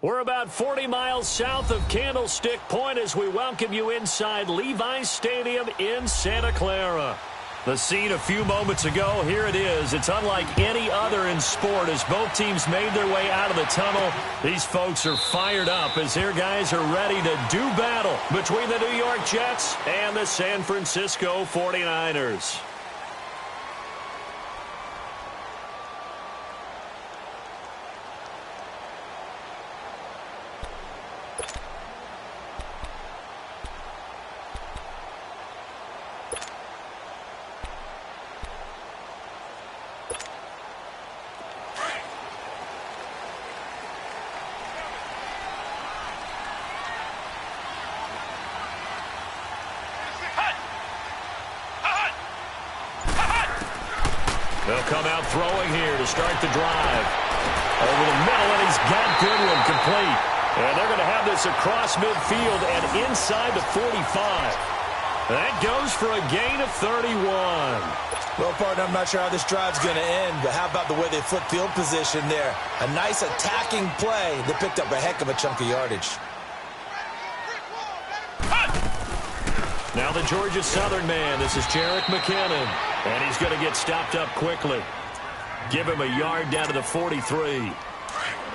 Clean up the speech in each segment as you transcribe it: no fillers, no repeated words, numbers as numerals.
We're about 40 miles south of Candlestick Point as we welcome you inside Levi's Stadium in Santa Clara. The scene a few moments ago, here it is. It's unlike any other in sport as both teams made their way out of the tunnel. These folks are fired up as their guys are ready to do battle between the New York Jets and the San Francisco 49ers. They'll come out throwing here to start the drive. Over the middle, and he's got Goodwin complete. And they're going to have this across midfield and inside the 45. That goes for a gain of 31. Well, partner, I'm not sure how this drive's going to end, but how about the way they flip field position there? A nice attacking play that picked up a heck of a chunk of yardage. Now the Georgia Southern man, this is Jerick McKinnon. And he's going to get stopped up quickly. Give him a yard down to the 43.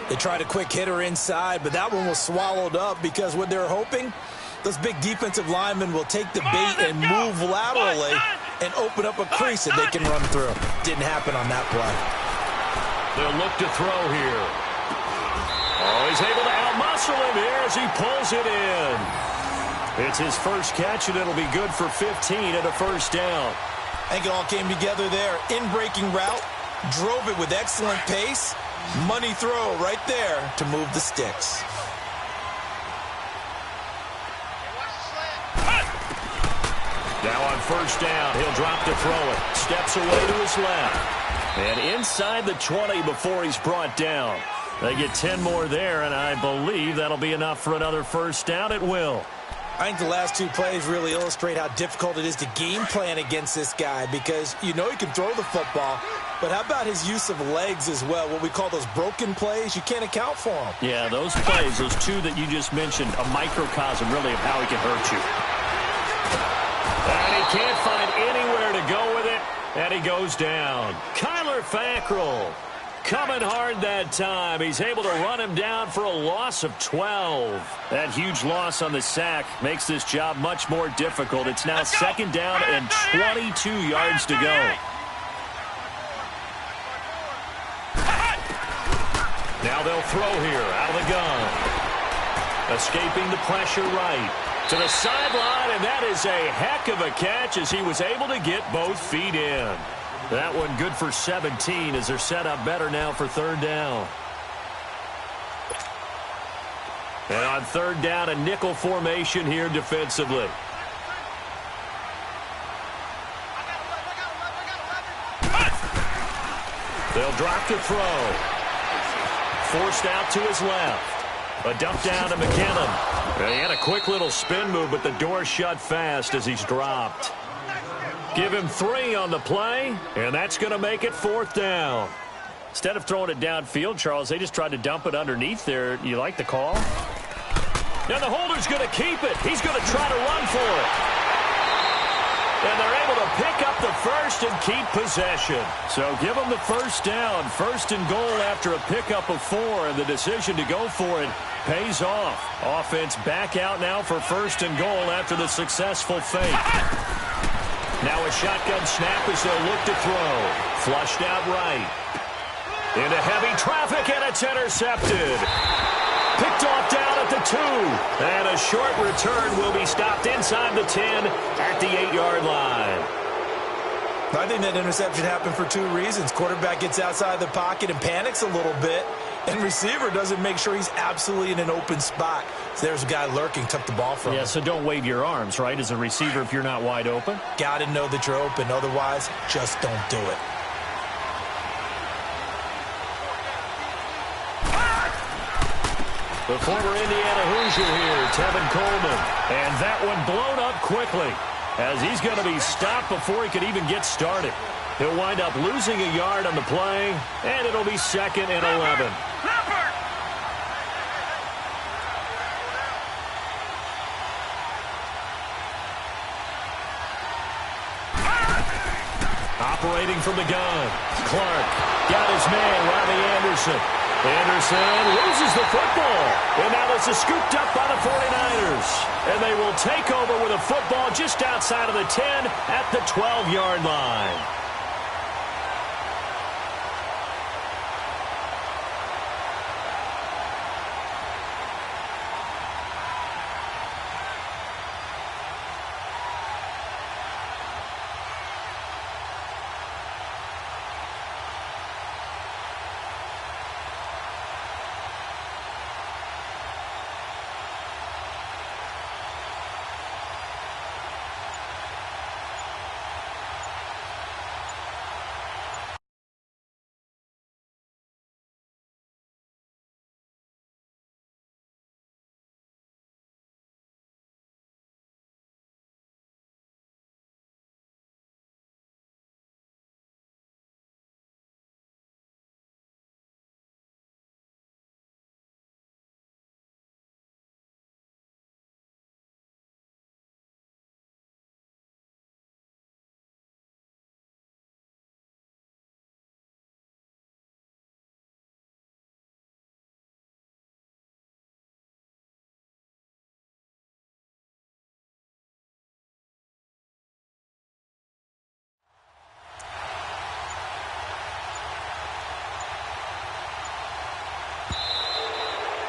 They tried a quick hitter inside, but that one was swallowed up because what they're hoping, those big defensive linemen will take the bait and move laterally and open up a crease that they can run through. Didn't happen on that play. They'll look to throw here. Oh, he's able to outmuscle him here as he pulls it in. It's his first catch, and it'll be good for 15 and a first down. I think it all came together there. In-breaking route, drove it with excellent pace. Money throw right there to move the sticks. Now on first down, he'll drop to throw it. Steps away to his left. And inside the 20 before he's brought down. They get 10 more there, and I believe that'll be enough for another first down. It will. I think the last two plays really illustrate how difficult it is to game plan against this guy because you know he can throw the football, but how about his use of legs as well? What we call those broken plays, you can't account for them. Yeah, those plays, those two that you just mentioned, a microcosm really of how he can hurt you. And he can't find anywhere to go with it, and he goes down. Kyler Fackrell coming hard that time. He's able to run him down for a loss of 12. That huge loss on the sack makes this job much more difficult. It's now second down and 22 yards to go. Now they'll throw here out of the gun. Escaping the pressure right to the sideline, and that is a heck of a catch as he was able to get both feet in. That one good for 17 as they're set up better now for third down. And on third down, a nickel formation here defensively. They'll drop to throw. Forced out to his left. A dump down to McKinnon. He had a quick little spin move, but the door shut fast as he's dropped. Give him 3 on the play, and that's going to make it fourth down. Instead of throwing it downfield, Charles, they just tried to dump it underneath there. You like the call? Now the holder's going to keep it. He's going to try to run for it. And they're able to pick up the first and keep possession. So give them the first down. First and goal after a pickup of 4, and the decision to go for it pays off. Offense back out now for first and goal after the successful fake. Now a shotgun snap as they'll look to throw. Flushed out right. Into heavy traffic, and it's intercepted. Picked off down at the 2. And a short return will be stopped inside the 10 at the 8-yard line. I think that interception happened for 2 reasons. Quarterback gets outside the pocket and panics a little bit. And receiver doesn't make sure he's absolutely in an open spot. So there's a guy lurking, took the ball from him. Yeah, so don't wave your arms, right, as a receiver if you're not wide open. Got to know that you're open. Otherwise, just don't do it. The former Indiana Hoosier here, Tevin Coleman. And that one blown up quickly as he's going to be stopped before he could even get started. He'll wind up losing a yard on the play, and it'll be second and 11. Operating from the gun. Clark got his man, Robbie Anderson. Anderson loses the football. And now this is scooped up by the 49ers. And they will take over with a football just outside of the 10 at the 12-yard line.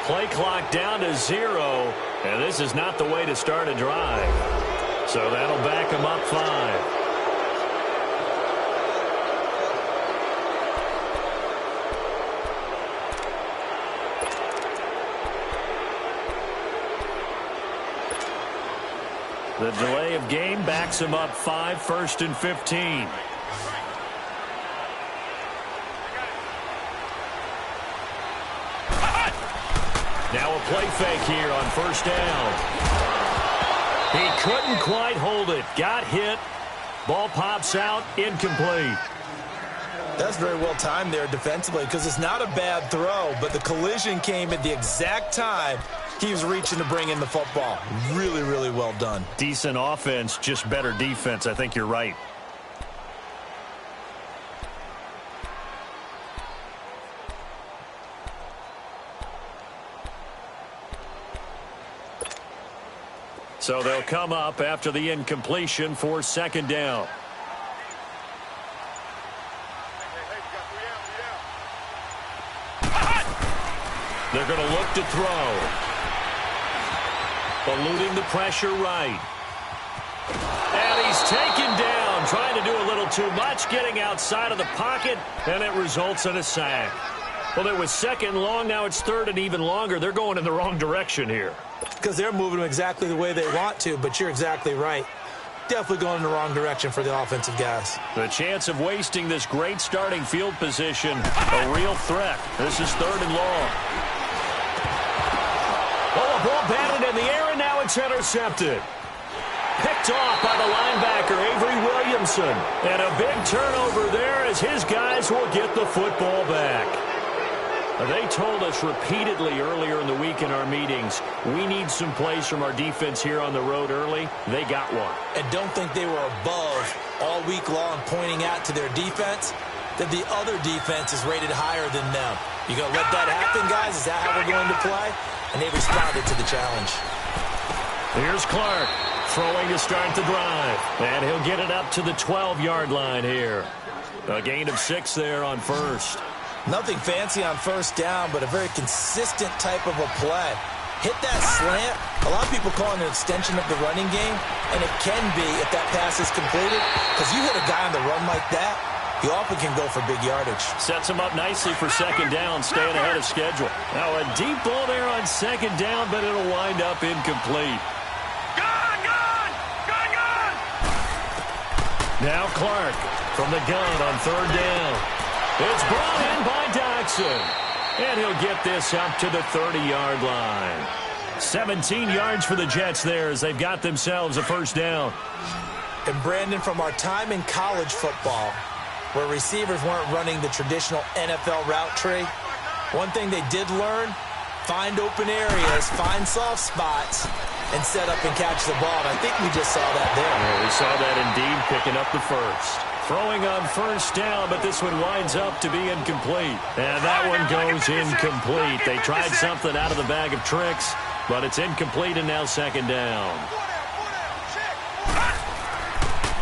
Play clock down to 0, and this is not the way to start a drive. So that'll back them up 5. The delay of game backs them up 5, 1st and 15. Now a play fake here on 1st down. He couldn't quite hold it. Got hit. Ball pops out. Incomplete. That's very well timed there defensively because it's not a bad throw, but the collision came at the exact time he was reaching to bring in the football. Really, really well done. Decent offense, just better defense. I think you're right. So they'll come up after the incompletion for 2nd down. They're going to look to throw. Eluding the pressure right. And he's taken down, trying to do a little too much, getting outside of the pocket, and it results in a sack. Well, it was 2nd and long, now it's 3rd and even longer. They're going in the wrong direction here. Because they're moving them exactly the way they want to, but you're exactly right. Definitely going in the wrong direction for the offensive guys. The chance of wasting this great starting field position, a real threat. This is 3rd and long. Oh, a ball batted in the air, and now it's intercepted. Picked off by the linebacker, Avery Williamson. And a big turnover there as his guys will get the football back. They told us repeatedly earlier in the week in our meetings, we need some plays from our defense here on the road early. They got one. And don't think they were above all week long pointing out to their defense that the other defense is rated higher than them. You going to let that happen, guys? Is that how we're going to play? And they responded to the challenge. Here's Clark throwing to start the drive. And he'll get it up to the 12-yard line here. A gain of 6 there on 1st. Nothing fancy on 1st down, but a very consistent type of a play. Hit that slant. A lot of people call it an extension of the running game, and it can be if that pass is completed, because you hit a guy on the run like that, you often can go for big yardage. Sets him up nicely for 2nd down, staying ahead of schedule. Now a deep ball there on 2nd down, but it'll wind up incomplete. Gone! Now Clark from the gun on 3rd down. It's brought in by Doxson. And he'll get this up to the 30-yard line. 17 yards for the Jets there as they've got themselves a 1st down. And Brandon, from our time in college football, where receivers weren't running the traditional NFL route tree, one thing they did learn, find open areas, find soft spots, and set up and catch the ball. And I think we just saw that there. Yeah, we saw that indeed, picking up the 1st. Throwing on first down, but this one winds up to be incomplete. And that one goes incomplete. They tried something out of the bag of tricks, but it's incomplete and now second down.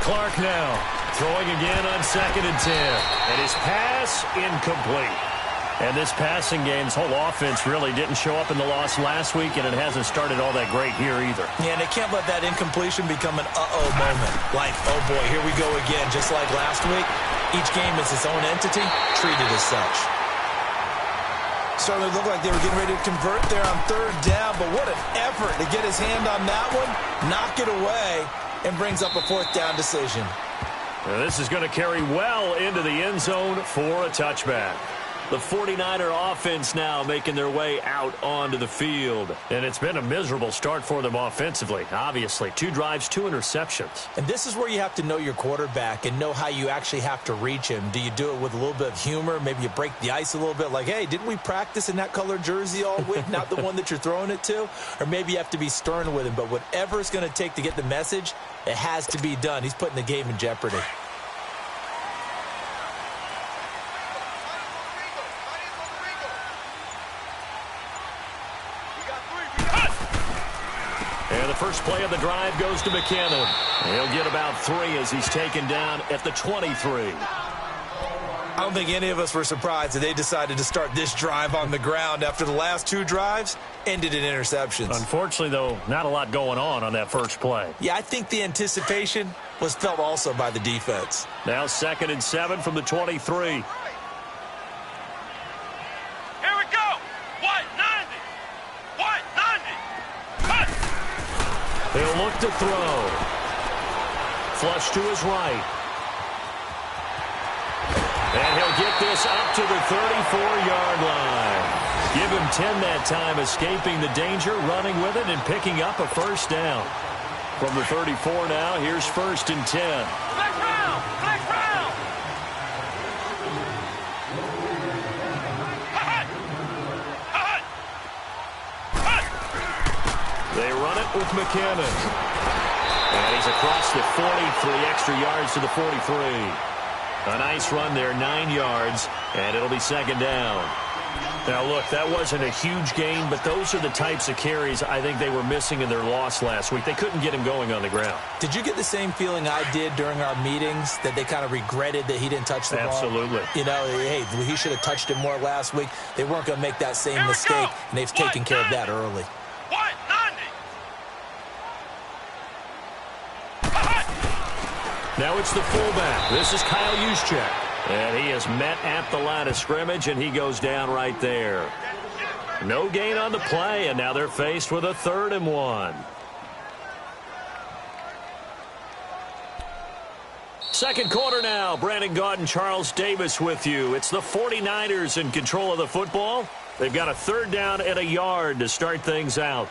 Clark now throwing again on 2nd and 10. And his pass incomplete. And this passing game's whole offense really didn't show up in the loss last week, and it hasn't started all that great here either. Yeah, and they can't let that incompletion become an uh-oh moment. Like, oh boy, here we go again. Just like last week, each game is its own entity, treated as such. Certainly looked like they were getting ready to convert there on 3rd down, but what an effort to get his hand on that one, knock it away, and brings up a 4th down decision. Now this is going to carry well into the end zone for a touchback. The 49er offense now making their way out onto the field. And it's been a miserable start for them offensively, obviously. 2 drives, 2 interceptions. And this is where you have to know your quarterback and know how you actually have to reach him. Do you do it with a little bit of humor? Maybe you break the ice a little bit like, hey, didn't we practice in that colored jersey all week? Not the one that you're throwing it to? Or maybe you have to be stern with him. But whatever it's going to take to get the message, it has to be done. He's putting the game in jeopardy. And the first play of the drive goes to McKinnon. He'll get about 3 as he's taken down at the 23. I don't think any of us were surprised that they decided to start this drive on the ground after the last 2 drives ended in interceptions. Unfortunately, though, not a lot going on that first play. Yeah, I think the anticipation was felt also by the defense. Now 2nd and 7 from the 23. He'll look to throw. Flush to his right. And he'll get this up to the 34-yard line. Give him 10 that time, escaping the danger, running with it, and picking up a first down. From the 34 now, here's 1st and 10. Black round! Black round! They run it with McKinnon. And he's across the 43 extra yards to the 43. A nice run there, 9 yards, and it'll be 2nd down. Now, look, that wasn't a huge gain, but those are the types of carries I think they were missing in their loss last week. They couldn't get him going on the ground. Did you get the same feeling I did during our meetings, that they kind of regretted that he didn't touch the ball? Absolutely. You know, hey, he should have touched it more last week. They weren't going to make that same mistake, and they've taken care of that early. Now it's the fullback. This is Kyle Juszczyk. And he is met at the line of scrimmage, and he goes down right there. No gain on the play, and now they're faced with a 3rd and 1. Second quarter now. Brandon Gaudin, Charles Davis with you. It's the 49ers in control of the football. They've got a 3rd down and a yard to start things out.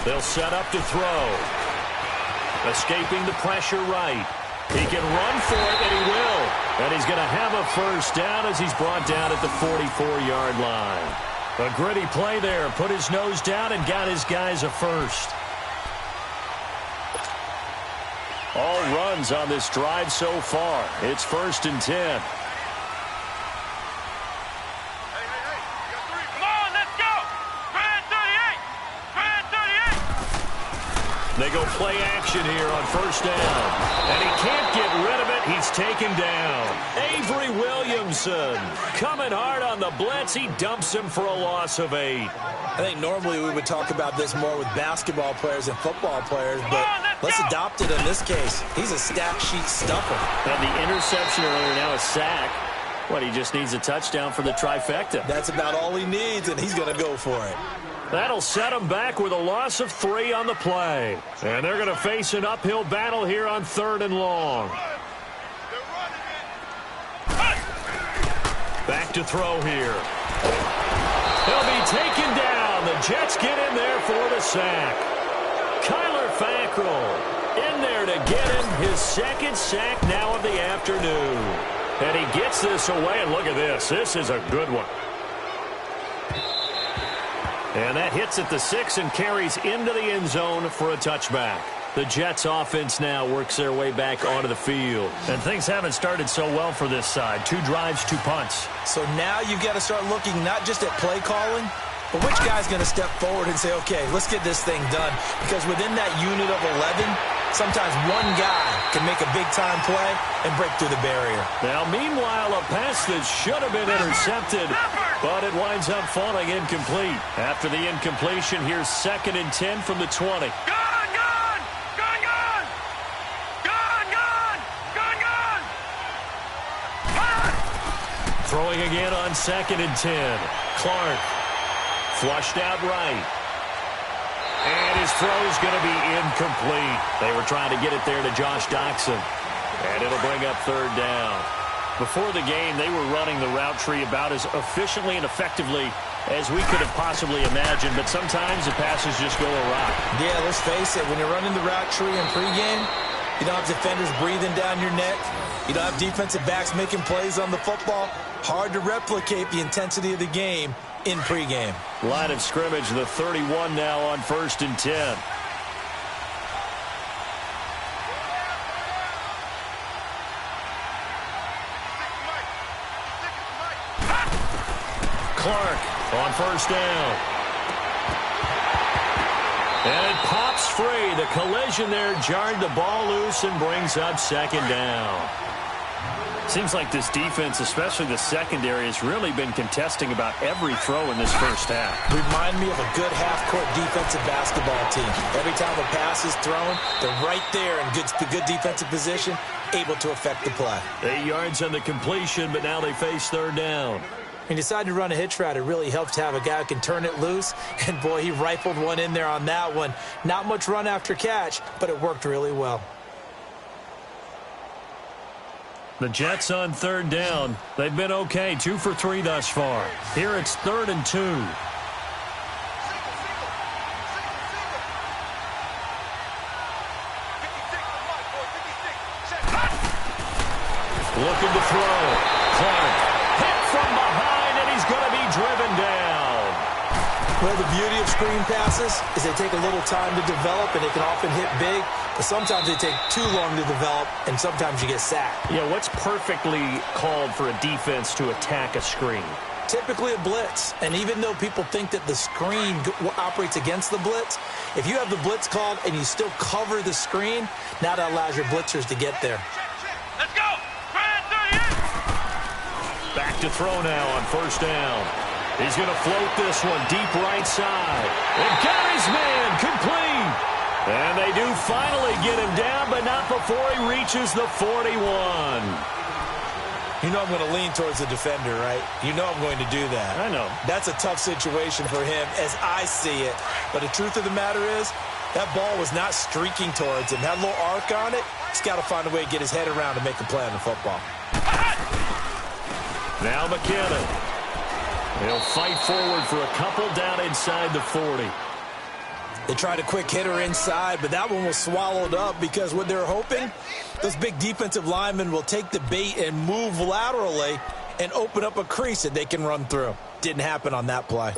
They'll set up to throw. Escaping the pressure right. He can run for it, and he will. And he's going to have a first down as he's brought down at the 44-yard line. A gritty play there. Put his nose down and got his guys a first. All runs on this drive so far. It's 1st and 10. They go play action here on 1st down. And he can't get rid of it. He's taken down. Avery Williamson coming hard on the blitz. He dumps him for a loss of 8. I think normally we would talk about this more with basketball players and football players, but let's adopt it in this case. He's a stat sheet stuffer. And the interception earlier, now a sack. What, he just needs a touchdown for the trifecta. That's about all he needs, and he's going to go for it. That'll set him back with a loss of 3 on the play. And they're going to face an uphill battle here on 3rd and long. Hey! Back to throw here. He'll be taken down. The Jets get in there for the sack. Kyler Fackrell in there to get him his second sack now of the afternoon. And he gets this away, and look at this. This is a good one. And that hits at the 6 and carries into the end zone for a touchback. The Jets offense now works their way back onto the field. And things haven't started so well for this side. 2 drives, 2 punts. So now you've got to start looking not just at play calling, but which guy's going to step forward and say, okay, let's get this thing done. Because within that unit of 11, sometimes one guy can make a big-time play and break through the barrier. Now, meanwhile, a pass that should have been intercepted, but it winds up falling incomplete. After the incompletion, here's 2nd and 10 from the 20. Throwing again on 2nd and 10. Clark flushed out right. And his throw's going to be incomplete. They were trying to get it there to Josh Doxson. And it'll bring up 3rd down. Before the game, they were running the route tree about as efficiently and effectively as we could have possibly imagined. But sometimes the passes just go awry. Yeah, let's face it. When you're running the route tree in pregame, you don't have defenders breathing down your neck. You don't have defensive backs making plays on the football. Hard to replicate the intensity of the game in pregame. Line of scrimmage, the 31 now on 1st and 10. Clark on 1st down. And it pops free. The collision there jarred the ball loose and brings up 2nd down. Seems like this defense, especially the secondary, has really been contesting about every throw in this first half. Remind me of a good half-court defensive basketball team. Every time a pass is thrown, they're right there in good defensive position, able to affect the play. 8 yards on the completion, but now they face 3rd down. When you decide to run a hitch route, it really helps to have a guy who can turn it loose. And, boy, he rifled one in there on that one. Not much run after catch, but it worked really well. The Jets on 3rd down. They've been okay, 2 for 3 thus far. Here it's 3rd and 2. Looking to throw. Clark hit from behind, and he's going to be driven down. Well, the beauty of screen passes is they take a little time to develop, and they can often hit big. But sometimes they take too long to develop, and sometimes you get sacked. Yeah, what's perfectly called for a defense to attack a screen? Typically a blitz. And even though people think that the screen operates against the blitz, if you have the blitz called and you still cover the screen, now that allows your blitzers to get there. Let's go! Back to throw now on 1st down. He's going to float this one deep right side. And Gary's man complete. And they do finally get him down, but not before he reaches the 41. You know I'm going to lean towards the defender, right? You know I'm going to do that. I know. That's a tough situation for him as I see it. But the truth of the matter is, that ball was not streaking towards him. That little arc on it, he's got to find a way to get his head around to make a play on the football. Now McKinnon. He'll fight forward for a couple down inside the 40. They tried a quick hitter inside, but that one was swallowed up because what they're hoping, those big defensive linemen will take the bait and move laterally and open up a crease that they can run through. Didn't happen on that play.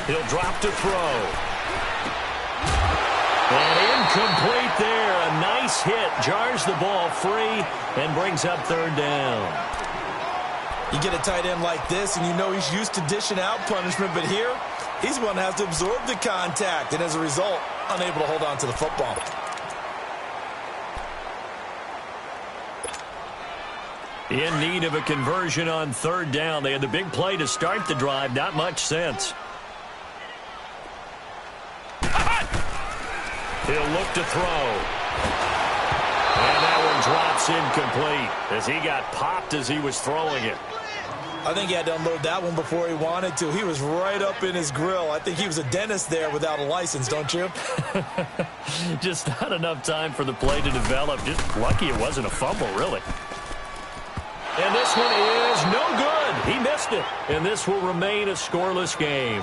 He'll drop to throw. And incomplete there. A nice hit. Jars the ball free and brings up 3rd down. You get a tight end like this, and you know he's used to dishing out punishment, but here, he's the one that has to absorb the contact, and as a result, unable to hold on to the football. In need of a conversion on 3rd down. They had the big play to start the drive. Not much sense. He'll look to throw. And that one drops incomplete as he got popped as he was throwing it. I think he had to unload that one before he wanted to. He was right up in his grill. I think he was a dentist there without a license, don't you? Just not enough time for the play to develop. Just lucky it wasn't a fumble, really. And this one is no good. He missed it. And this will remain a scoreless game.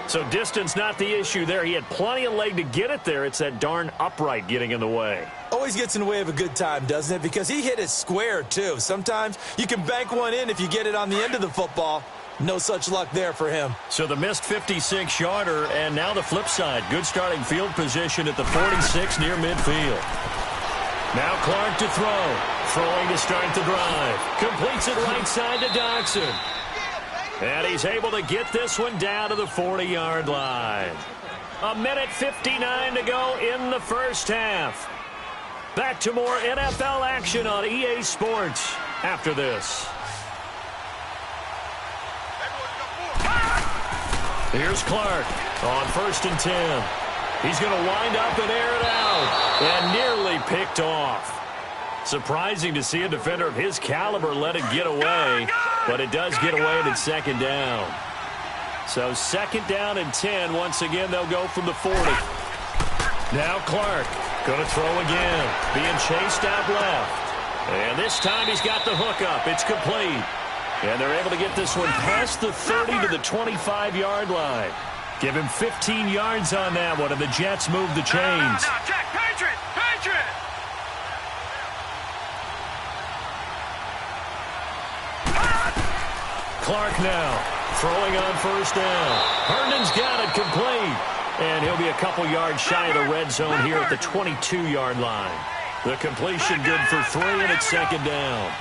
So distance not the issue there. He had plenty of leg to get it there. It's that darn upright getting in the way. Always gets in the way of a good time, doesn't it? Because he hit it square, too. Sometimes you can bank one in if you get it on the end of the football. No such luck there for him. So the missed 56-yarder, and now the flip side. Good starting field position at the 46 near midfield. Now Clark to throw. Throwing to start the drive. Completes it right side to Dodson. And he's able to get this one down to the 40-yard line. 1:59 to go in the first half. Back to more NFL action on EA Sports after this. Here's Clark on 1st and 10. He's going to wind up and air it out. And nearly picked off. Surprising to see a defender of his caliber let it get away, but it does get away and it's 2nd down. So 2nd down and 10. Once again, they'll go from the 40. Now Clark going to throw again, being chased out left. And this time he's got the hook up. It's complete. And they're able to get this one past the 30 to the 25-yard line. Give him 15 yards on that one, and the Jets move the chains. Jack, Patriot! Patriot! Clark now throwing on 1st down. Herndon's got it complete. And he'll be a couple yards shy of the red zone here at the 22-yard line. The completion good for 3, and it's 2nd down.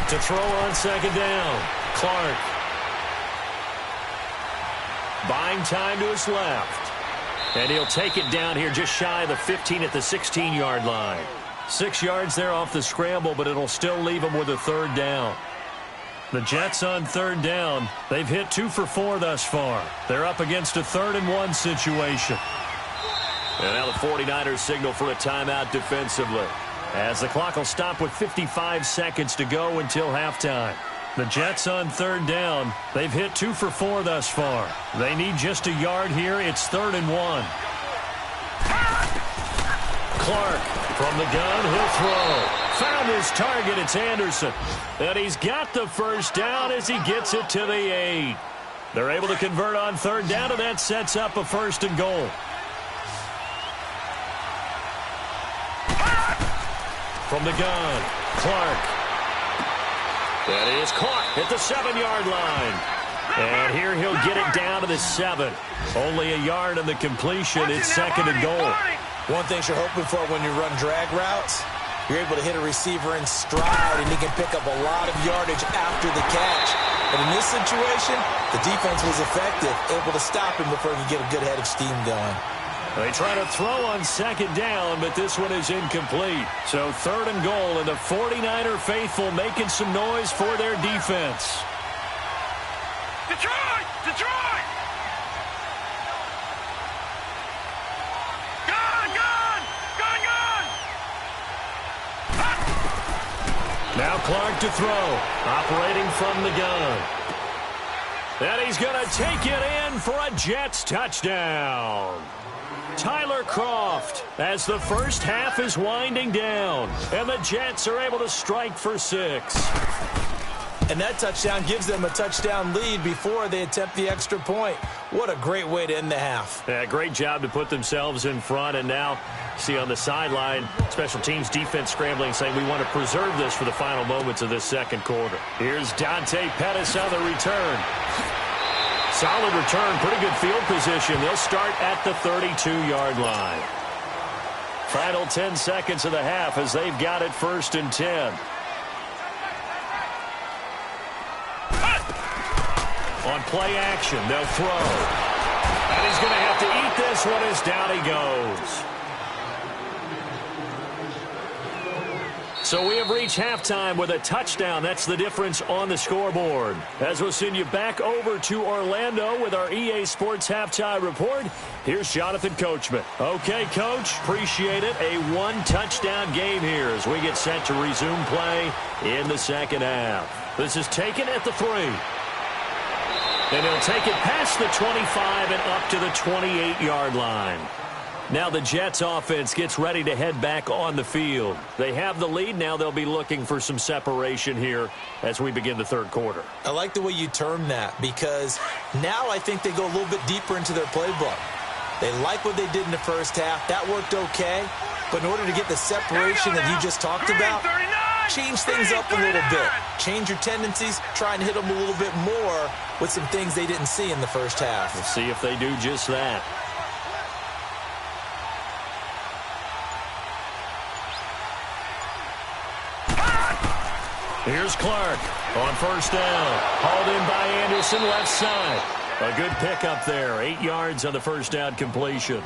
To throw on 2nd down, Clark. Buying time to his left. And he'll take it down here just shy of the 15 at the 16-yard line. 6 yards there off the scramble, but it'll still leave him with a 3rd down. The Jets on 3rd down. They've hit 2 for 4 thus far. They're up against a 3rd and 1 situation. And now the 49ers signal for a timeout defensively, as the clock will stop with 55 seconds to go until halftime. The Jets on 3rd down. They've hit 2 for 4 thus far. They need just a yard here. It's 3rd and 1. Clark from the gun. He'll throw. Found his target. It's Anderson. And he's got the 1st down as he gets it to the 8. They're able to convert on 3rd down, and that sets up a 1st and goal. From the gun, Clark. That is caught at the 7-yard line. And here he'll get it down to the 7. Only a yard on the completion. It's 2nd and goal. One thing you're hoping for when you run drag routes, you're able to hit a receiver in stride, and he can pick up a lot of yardage after the catch. But in this situation, the defense was effective, able to stop him before he could get a good head of steam going. They try to throw on 2nd down, but this one is incomplete. So 3rd and goal, and the 49er faithful making some noise for their defense. Detroit! Detroit! Gun! Gun! Gun! Gun! Now Clark to throw, operating from the gun. And he's going to take it in for a Jets touchdown. Tyler Kroft, as the first half is winding down, and the Jets are able to strike for 6. And that touchdown gives them a touchdown lead before they attempt the extra point. What a great way to end the half. Yeah, great job to put themselves in front, and now see on the sideline, special teams defense scrambling, saying we want to preserve this for the final moments of this 2nd quarter. Here's Dante Pettis on the return. Solid return, pretty good field position. They'll start at the 32-yard line. Final 10 seconds of the half as they've got it 1st and 10. On play action, they'll throw. And he's going to have to eat this one as down he goes. So we have reached halftime with a touchdown. That's the difference on the scoreboard. As we'll send you back over to Orlando with our EA Sports Halftime Report, here's Jonathan Coachman. Okay, Coach, appreciate it. A one-touchdown game here as we get set to resume play in the second half. This is taken at the 3. And he'll take it past the 25 and up to the 28-yard line. Now the Jets offense gets ready to head back on the field. They have the lead. Now they'll be looking for some separation here as we begin the third quarter. I like the way you term that because now I think they go a little bit deeper into their playbook. They like what they did in the first half. That worked okay. But in order to get the separation that you just talked about, change things up a little bit. Change your tendencies. Try and hit them a little bit more with some things they didn't see in the first half. We'll see if they do just that. Here's Clark on first down. Hauled in by Anderson, left side. A good pickup there. 8 yards on the first down completion.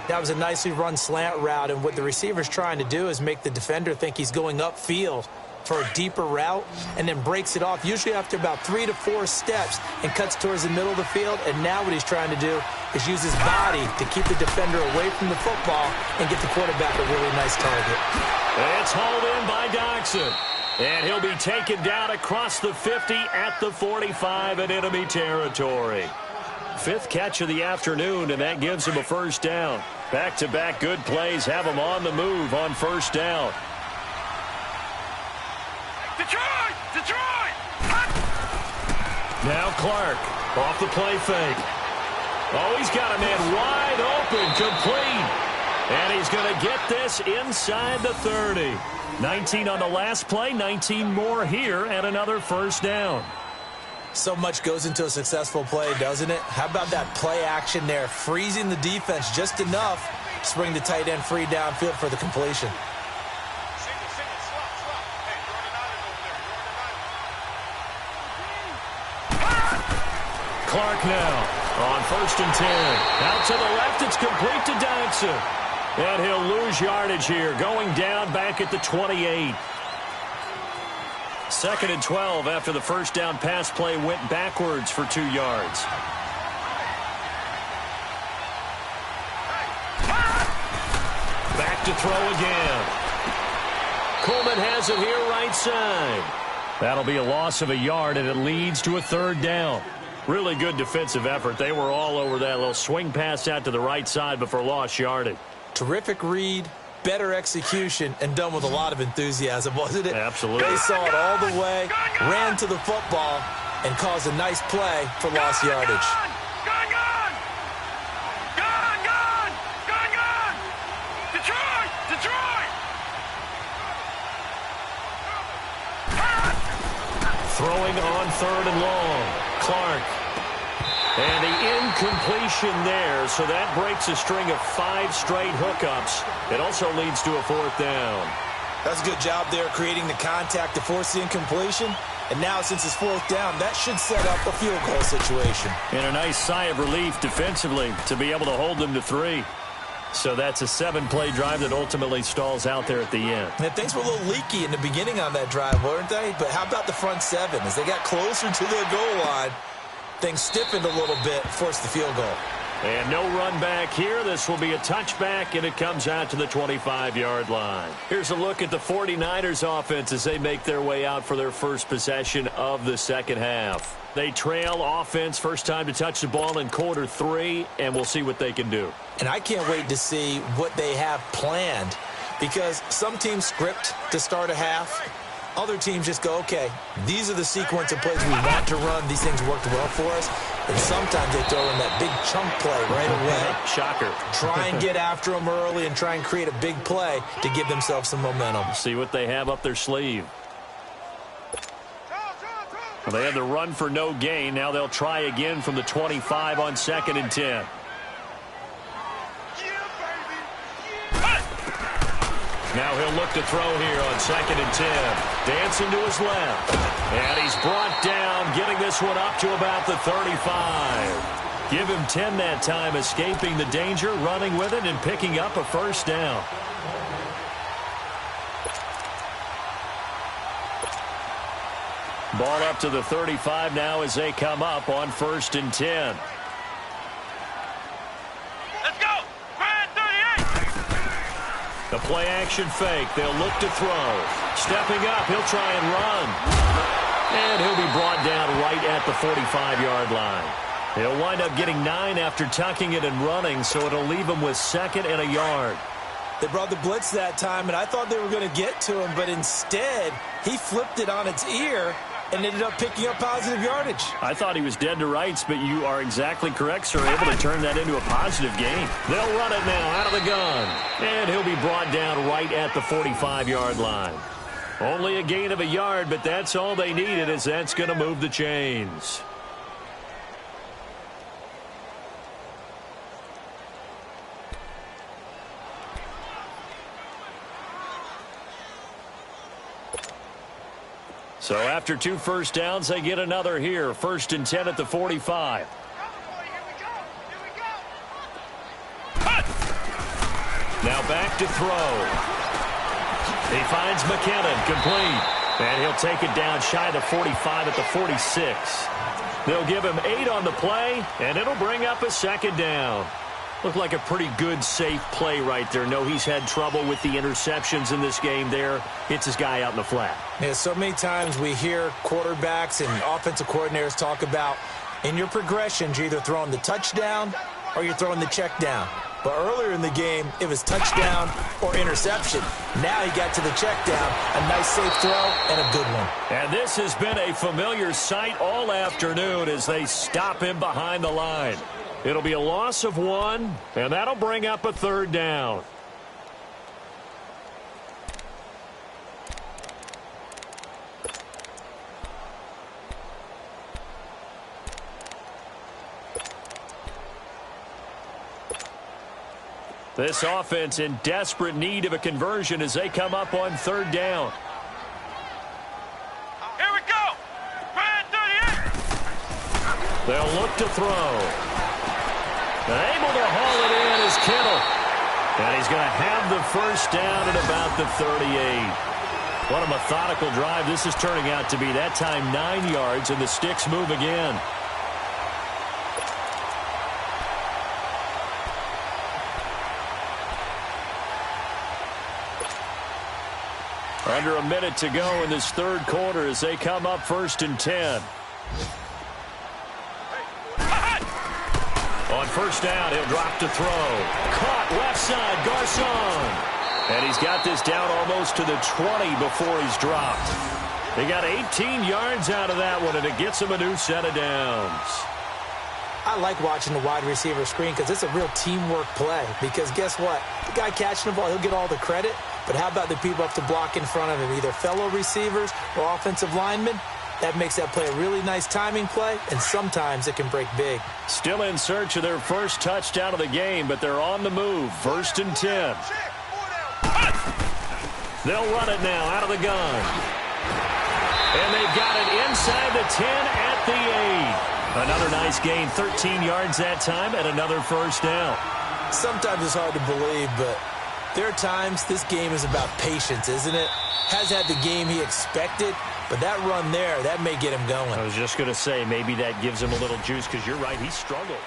That was a nicely run slant route, and what the receiver's trying to do is make the defender think he's going upfield for a deeper route and then breaks it off, usually after about 3 to 4 steps, and cuts towards the middle of the field. And now what he's trying to do is use his body to keep the defender away from the football and get the quarterback a really nice target. It's hauled in by Doxson. And he'll be taken down across the 50 at the 45 in enemy territory. 5th catch of the afternoon, and that gives him a first down. Back-to-back good plays have him on the move on first down. Detroit! Detroit! Now Clark off the play fake. Oh, he's got a man wide open, complete. And he's going to get this inside the 30. 19 on the last play, 19 more here, and another first down. So much goes into a successful play, doesn't it? How about that play action there, freezing the defense just enough to bring the tight end free downfield for the completion. Clark now on first and 10. Out to the left, it's complete to Doxson. And he'll lose yardage here, going down back at the 28. 2nd and 12 after the first down pass play went backwards for 2 yards. Back to throw again. Coleman has it here right side. That'll be a loss of a yard, and it leads to a third down. Really good defensive effort. They were all over that little swing pass out to the right side before lost yardage. Terrific read, better execution, and done with a lot of enthusiasm, wasn't it? Absolutely. They saw it all the way, ran to the football, and caused a nice play for lost yardage. Gone, gone! Gone, gone! Gone, gone! Detroit! Detroit! Throwing on 3rd and long. Clark. And the incompletion there, so that breaks a string of 5 straight hookups. It also leads to a 4th down. That's a good job there creating the contact to force the incompletion. And now since it's 4th down, that should set up a field goal situation. And a nice sigh of relief defensively to be able to hold them to 3. So that's a 7-play drive that ultimately stalls out there at the end. And things were a little leaky in the beginning on that drive, weren't they? But how about the front 7? As they got closer to their goal line, things stiffened a little bit, forced the field goal. And no run back here. This will be a touchback, and it comes out to the 25-yard line. Here's a look at the 49ers offense as they make their way out for their first possession of the second half. They trail offense, first time to touch the ball in quarter 3, and we'll see what they can do. And I can't wait to see what they have planned, because some teams script to start a half. Other teams just go, okay, these are the sequence of plays we want to run. These things worked well for us. And sometimes they throw in that big chunk play right away. Shocker. Try and get after them early and try and create a big play to give themselves some momentum. See what they have up their sleeve. Well, they had the run for no gain. Now they'll try again from the 25 on 2nd and 10. Now he'll look to throw here on 2nd and 10. Dancing to his left. And he's brought down, getting this one up to about the 35. Give him 10 that time, escaping the danger, running with it, and picking up a first down. Ball up to the 35 now as they come up on 1st and 10. Let's go. Brad 38. The play action fake. They'll look to throw. Stepping up, he'll try and run. And he'll be brought down right at the 45-yard line. He'll wind up getting 9 after tucking it and running, so it'll leave him with 2nd and a yard. They brought the blitz that time, and I thought they were going to get to him, but instead he flipped it on its ear and ended up picking up positive yardage. I thought he was dead to rights, but you are exactly correct, sir. Able to turn that into a positive gain. They'll run it now out of the gun. And he'll be brought down right at the 45-yard line. Only a gain of a yard, but that's all they needed, as that's going to move the chains. So after 2 first downs, they get another here. 1st and 10 at the 45. Now back to throw. He finds McKinnon, complete. And he'll take it down shy of the 45 at the 46. They'll give him 8 on the play, and it'll bring up a 2nd down. Looked like a pretty good, safe play right there. No, he's had trouble with the interceptions in this game there. Hits his guy out in the flat. Yeah, so many times we hear quarterbacks and offensive coordinators talk about in your progressions, you're either throwing the touchdown or you're throwing the check down. But earlier in the game, it was touchdown or interception. Now he got to the check down, a nice safe throw, and a good one. And this has been a familiar sight all afternoon as they stop him behind the line. It'll be a loss of 1, and that'll bring up a 3rd down. This offense in desperate need of a conversion as they come up on 3rd down. Here we go. Brad 38. They'll look to throw. Able to haul it in is Kittle. And he's going to have the 1st down at about the 38. What a methodical drive this is turning out to be. That time 9 yards, and the sticks move again. Under a minute to go in this 3rd quarter as they come up 1st and 10. On 1st down, he'll drop to throw. Caught left side, Garcon. And he's got this down almost to the 20 before he's dropped. They got 18 yards out of that one, and it gets him a new set of downs. I like watching the wide receiver screen because it's a real teamwork play. Because guess what? The guy catching the ball, he'll get all the credit. But how about the people up to block in front of him, either fellow receivers or offensive linemen? That makes that play a really nice timing play, and sometimes it can break big. Still in search of their 1st touchdown of the game, but they're on the move. 1st and 10. They'll run it now out of the gun. And they've got it inside the 10 at the 8. Another nice gain, 13 yards that time, and another 1st down. Sometimes it's hard to believe, but there are times this game is about patience, isn't it? Has had the game he expected, but that run there, that may get him going. I was just going to say, maybe that gives him a little juice, because you're right, he struggled.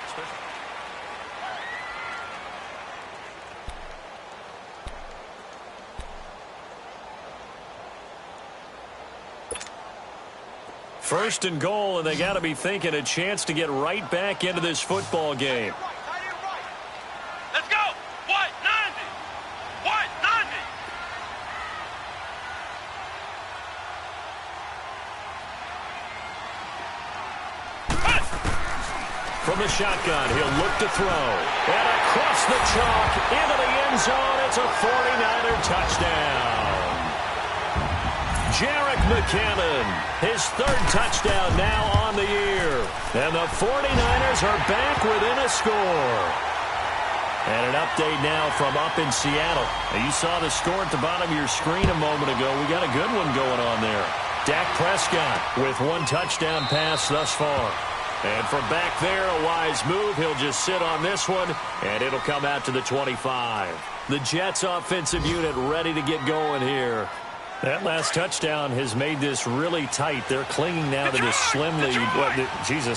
First and goal, and they got to be thinking a chance to get right back into this football game. Let's go. What? 90. What? 90. From the shotgun, he'll look to throw. And across the chalk, into the end zone, it's a 49er touchdown. Jerick McKinnon, his 3rd touchdown now on the year. And the 49ers are back within a score. And an update now from up in Seattle. Now, you saw the score at the bottom of your screen a moment ago. We got a good one going on there. Dak Prescott with 1 touchdown pass thus far. And from back there, a wise move. He'll just sit on this one, and it'll come out to the 25. The Jets offensive unit ready to get going here. That last touchdown has made this really tight. They're clinging now to this slim lead.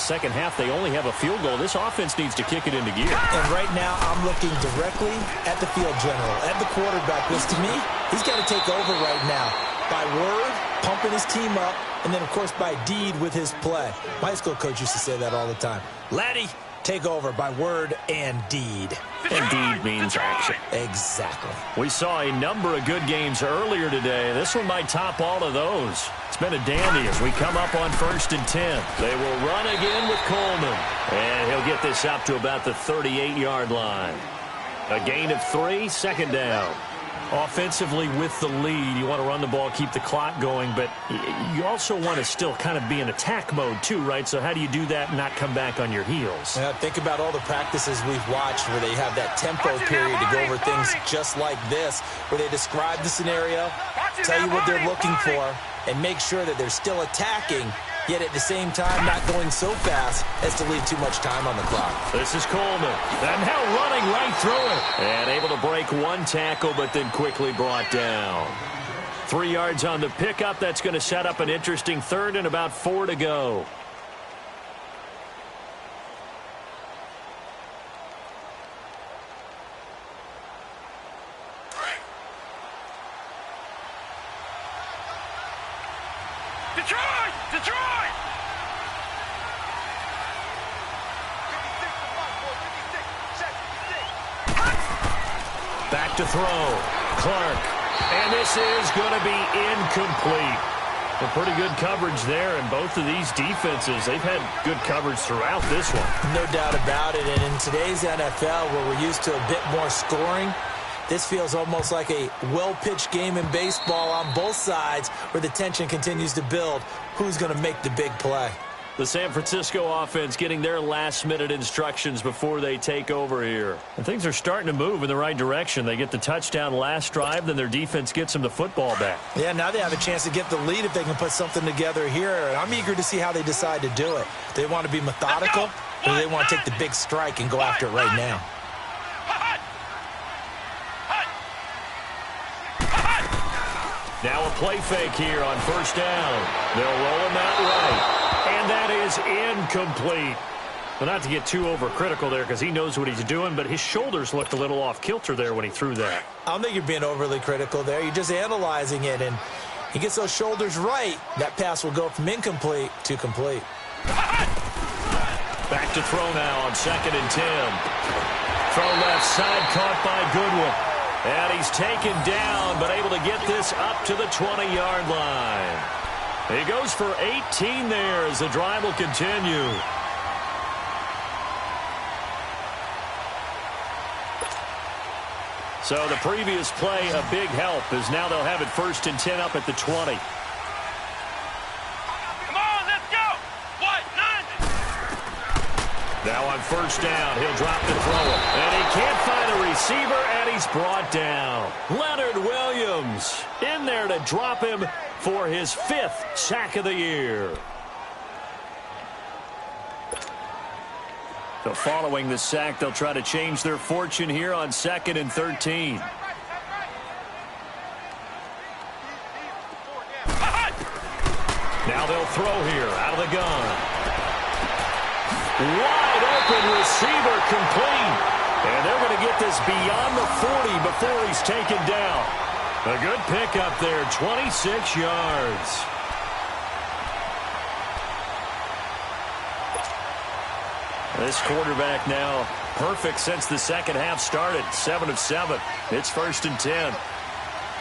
Second half, they only have a field goal. This offense needs to kick it into gear. And right now, I'm looking directly at the field general, at the quarterback, because to me, he's got to take over right now. By word, pumping his team up, and then, of course, by deed with his play. My high school coach used to say that all the time. Laddie, take over by word and deed. And deed means action. Exactly. We saw a number of good games earlier today. This one might top all of those. It's been a dandy as we come up on 1st and 10. They will run again with Coleman. And he'll get this up to about the 38-yard line. A gain of 3, second down. Offensively with the lead, you want to run the ball, keep the clock going, but you also want to still kind of be in attack mode too, right? So how do you do that and not come back on your heels? Yeah, think about all the practices we've watched where they have that tempo period to go over things just like this, where they describe the scenario, tell you what they're looking for, and make sure that they're still attacking, yet at the same time not going so fast as to leave too much time on the clock. This is Coleman. And now running right through it. And able to break one tackle, but then quickly brought down. 3 yards on the pickup. That's going to set up an interesting third and about 4 to go. Detroit! Back to throw. Clark. And this is going to be incomplete. A pretty good coverage there, and both of these defenses, they've had good coverage throughout this one. No doubt about it, and in today's NFL, where we're used to a bit more scoring, this feels almost like a well-pitched game in baseball on both sides where the tension continues to build. Who's going to make the big play? The San Francisco offense getting their last-minute instructions before they take over here. And things are starting to move in the right direction. They get the touchdown last drive, then their defense gets them the football back. Yeah, now they have a chance to get the lead if they can put something together here. And I'm eager to see how they decide to do it. They want to be methodical, or they want to take the big strike and go after it right now. Now a play fake here on first down. They'll roll him out right. And that is incomplete. Well, not to get too overcritical there because he knows what he's doing, but his shoulders looked a little off kilter there when he threw that. I don't think you're being overly critical there. You're just analyzing it, and he gets those shoulders right. That pass will go from incomplete to complete. Back to throw now on 2nd and 10. Throw left side, caught by Goodwin. And he's taken down, but able to get this up to the 20-yard line. He goes for 18 there as the drive will continue. So the previous play, a big help, as now they'll have it 1st and 10 up at the 20. Come on, let's go! What? 90! Now on first down, he'll drop the throw. And he can't find a receiver, and he's brought down. Leonard Williams in there to drop him for his 5th sack of the year. So following the sack, they'll try to change their fortune here on 2nd and 13. Now they'll throw here out of the gun. Wide open receiver complete. And they're going to get this beyond the 40 before he's taken down. A good pickup there, 26 yards. This quarterback now perfect since the second half started. 7 of 7. It's 1st and 10.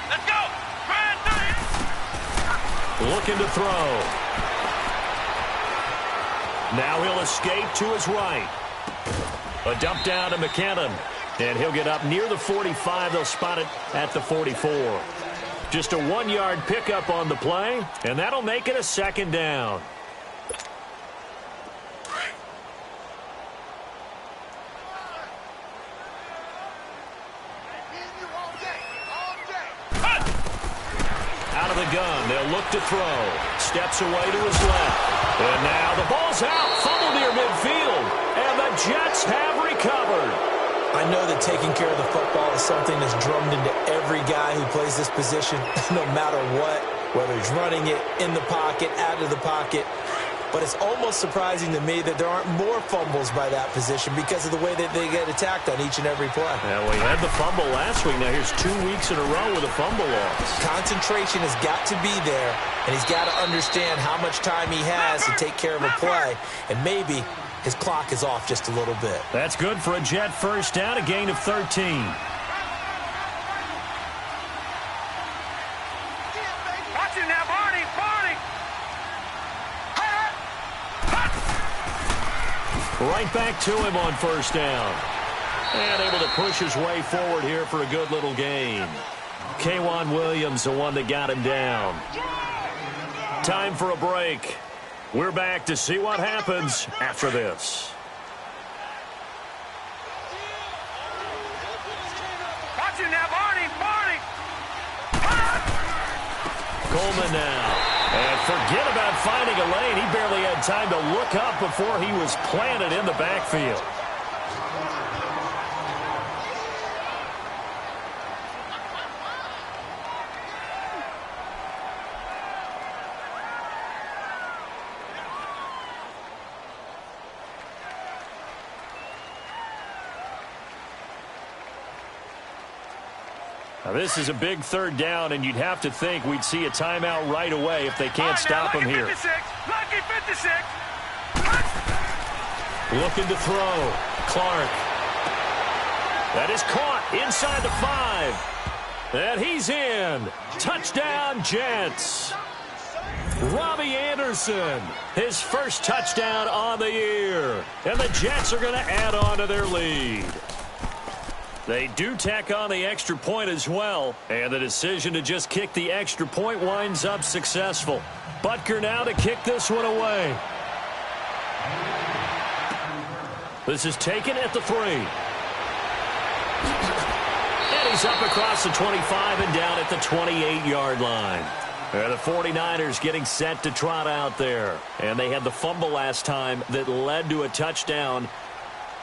Let's go! Looking to throw. Now he'll escape to his right. A dump down to McKinnon. And he'll get up near the 45. They'll spot it at the 44. Just a 1-yard pickup on the play, and that'll make it a 2nd down. Out of the gun, they'll look to throw. Steps away to his left. And now the ball's out. Fumble near midfield. And the Jets have recovered. I know that taking care of the football is something that's drummed into every guy who plays this position, no matter what, whether he's running it, in the pocket, out of the pocket. But it's almost surprising to me that there aren't more fumbles by that position because of the way that they get attacked on each and every play. Yeah, we had the fumble last week. Now here's 2 weeks in a row with a fumble loss. Concentration has got to be there, and he's got to understand how much time he has to take care of a play, and maybe his clock is off just a little bit. That's good for a Jet first down, a gain of 13. Watch it now, Barney! Right back to him on first down. And able to push his way forward here for a good little gain. K'Wan Williams, the one that got him down. Time for a break. We're back to see what happens after this. Watch it now, Barney! Coleman now. And forget about finding a lane. He barely had time to look up before he was planted in the backfield. Now, this is a big third down, and you'd have to think we'd see a timeout right away if they can't stop him here. Lucky 56! Looking to throw. Clark. That is caught inside the 5. And he's in. Touchdown, Jets. Robbie Anderson, his first touchdown on the year. And the Jets are going to add on to their lead. They do tack on the extra point as well, and the decision to just kick the extra point winds up successful. Butker now to kick this one away. This is taken at the 3. And he's up across the 25 and down at the 28-yard line. And the 49ers getting set to trot out there. And they had the fumble last time that led to a touchdown.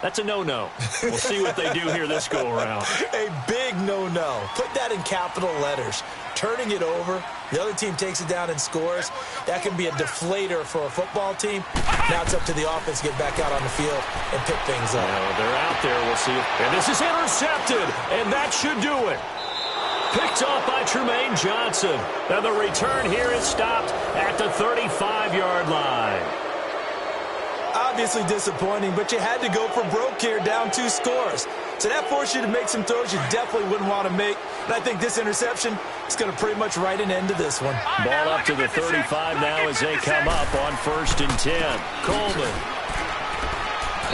That's a no-no. We'll see what they do here this go-around. A big no-no. Put that in capital letters. Turning it over, the other team takes it down and scores. That can be a deflator for a football team. Now it's up to the offense to get back out on the field and pick things up. They're out there. We'll see. And this is intercepted, and that should do it. Picked off by Tremaine Johnson. And the return here is stopped at the 35-yard line. Obviously disappointing, but you had to go for broke here, down 2 scores. So that forced you to make some throws you definitely wouldn't want to make. And I think this interception is going to pretty much write an end to this one. Ball up to the 35 now as they come up on 1st and 10. Coleman.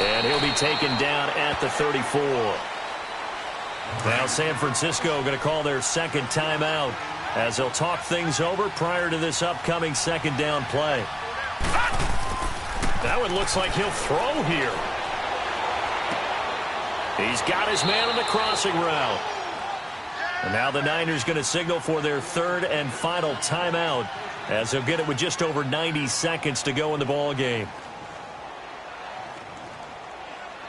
And he'll be taken down at the 34. Now San Francisco going to call their second timeout as they'll talk things over prior to this upcoming second down play. That one looks like he'll throw here. He's got his man on the crossing route. And now the Niners going to signal for their third and final timeout as they'll get it with just over 90 seconds to go in the ball game.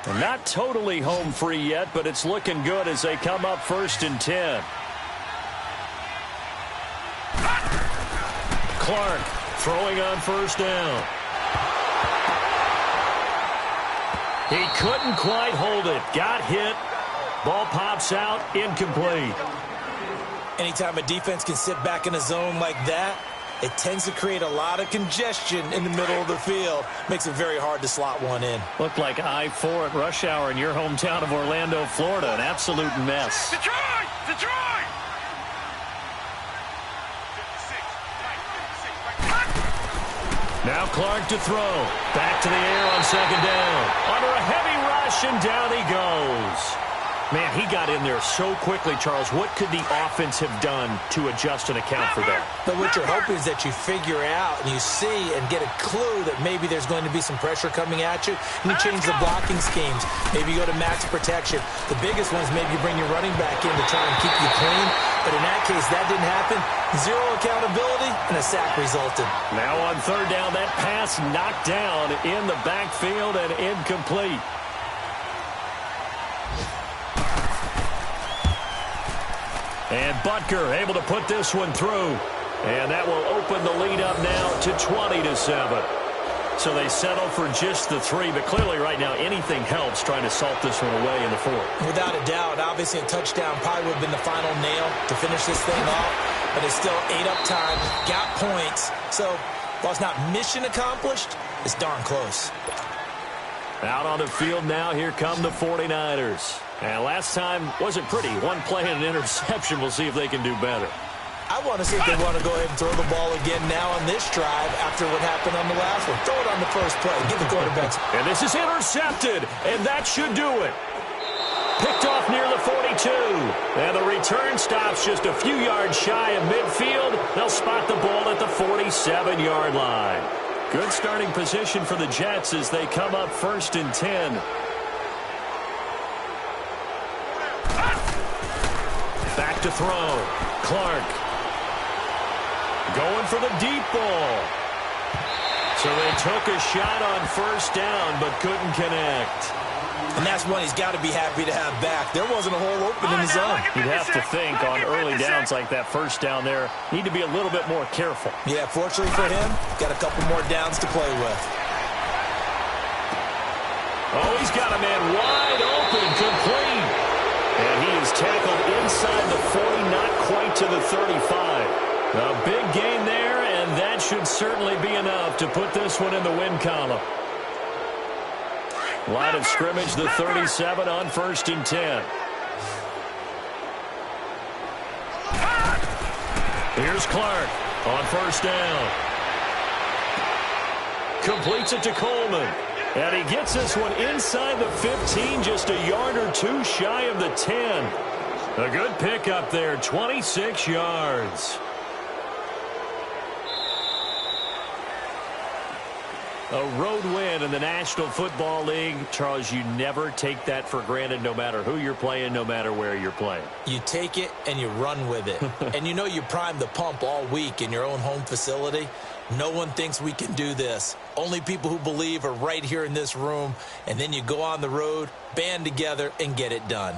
And not totally home free yet, but it's looking good as they come up 1st and 10. Clark throwing on 1st down. He couldn't quite hold it. Got hit. Ball pops out. Incomplete. Anytime a defense can sit back in a zone like that, it tends to create a lot of congestion in the middle of the field. Makes it very hard to slot one in. Looked like I-4 at rush hour in your hometown of Orlando, Florida. An absolute mess. Detroit! Detroit! Now Clark to throw. Back to the air on 2nd down. Under a heavy rush, and down he goes. Man, he got in there so quickly, Charles. What could the offense have done to adjust and account for that? But what you're hoping is that you figure out and you see and get a clue that maybe there's going to be some pressure coming at you, and you change the blocking schemes. Maybe you go to max protection. The biggest one is maybe you bring your running back in to try and keep you clean. But in that case, that didn't happen. 0 accountability, and a sack resulted. Now on 3rd down, that pass knocked down in the backfield and incomplete. And Butker able to put this one through. And that will open the lead up now to 20-7. So they settle for just the 3, but clearly right now anything helps trying to salt this one away in the 4th. Without a doubt, obviously a touchdown probably would have been the final nail to finish this thing off, but it's still ate up time, got points. So while it's not mission accomplished, it's darn close. Out on the field now, here come the 49ers. And last time wasn't pretty. One play and an interception. We'll see if they can do better. I want to see if they want to go ahead and throw the ball again now on this drive after what happened on the last one. Throw it on the first play. Give the quarterbacks. And this is intercepted, and that should do it. Picked off near the 42. And the return stops just a few yards shy of midfield. They'll spot the ball at the 47-yard line. Good starting position for the Jets as they come up 1st and 10. Back to throw. Clark. Going for the deep ball. So they took a shot on 1st down, but couldn't connect. And that's one he's got to be happy to have back. There wasn't a hole open in his zone. You'd have to think on early downs like that 1st down there, need to be a little bit more careful. Yeah, fortunately for him, got a couple more downs to play with. Oh, he's got a man wide open, complete. And he is tackled inside the 40, not quite to the 35. A big gain there, and that should certainly be enough to put this one in the win column. Line of scrimmage, the 37 on 1st and 10. Here's Clark on 1st down. Completes it to Coleman. And he gets this one inside the 15, just a yard or 2 shy of the 10. A good pickup there, 26 yards. A road win in the National Football League. Charles, you never take that for granted no matter who you're playing, no matter where you're playing. You take it and you run with it. And you know you primed the pump all week in your own home facility. No one thinks we can do this. Only people who believe are right here in this room. And then you go on the road, band together, and get it done.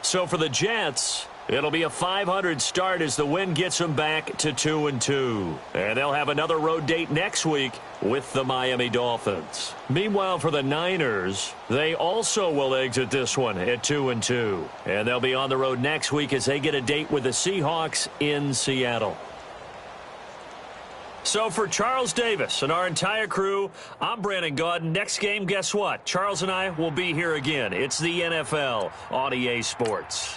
So for the Jets, it'll be a .500 start as the win gets them back to 2-2. And they'll have another road date next week with the Miami Dolphins. Meanwhile, for the Niners, they also will exit this one at 2-2. And they'll be on the road next week as they get a date with the Seahawks in Seattle. So for Charles Davis and our entire crew, I'm Brandon Gaudin. Next game, guess what? Charles and I will be here again. It's the NFL on EA Sports.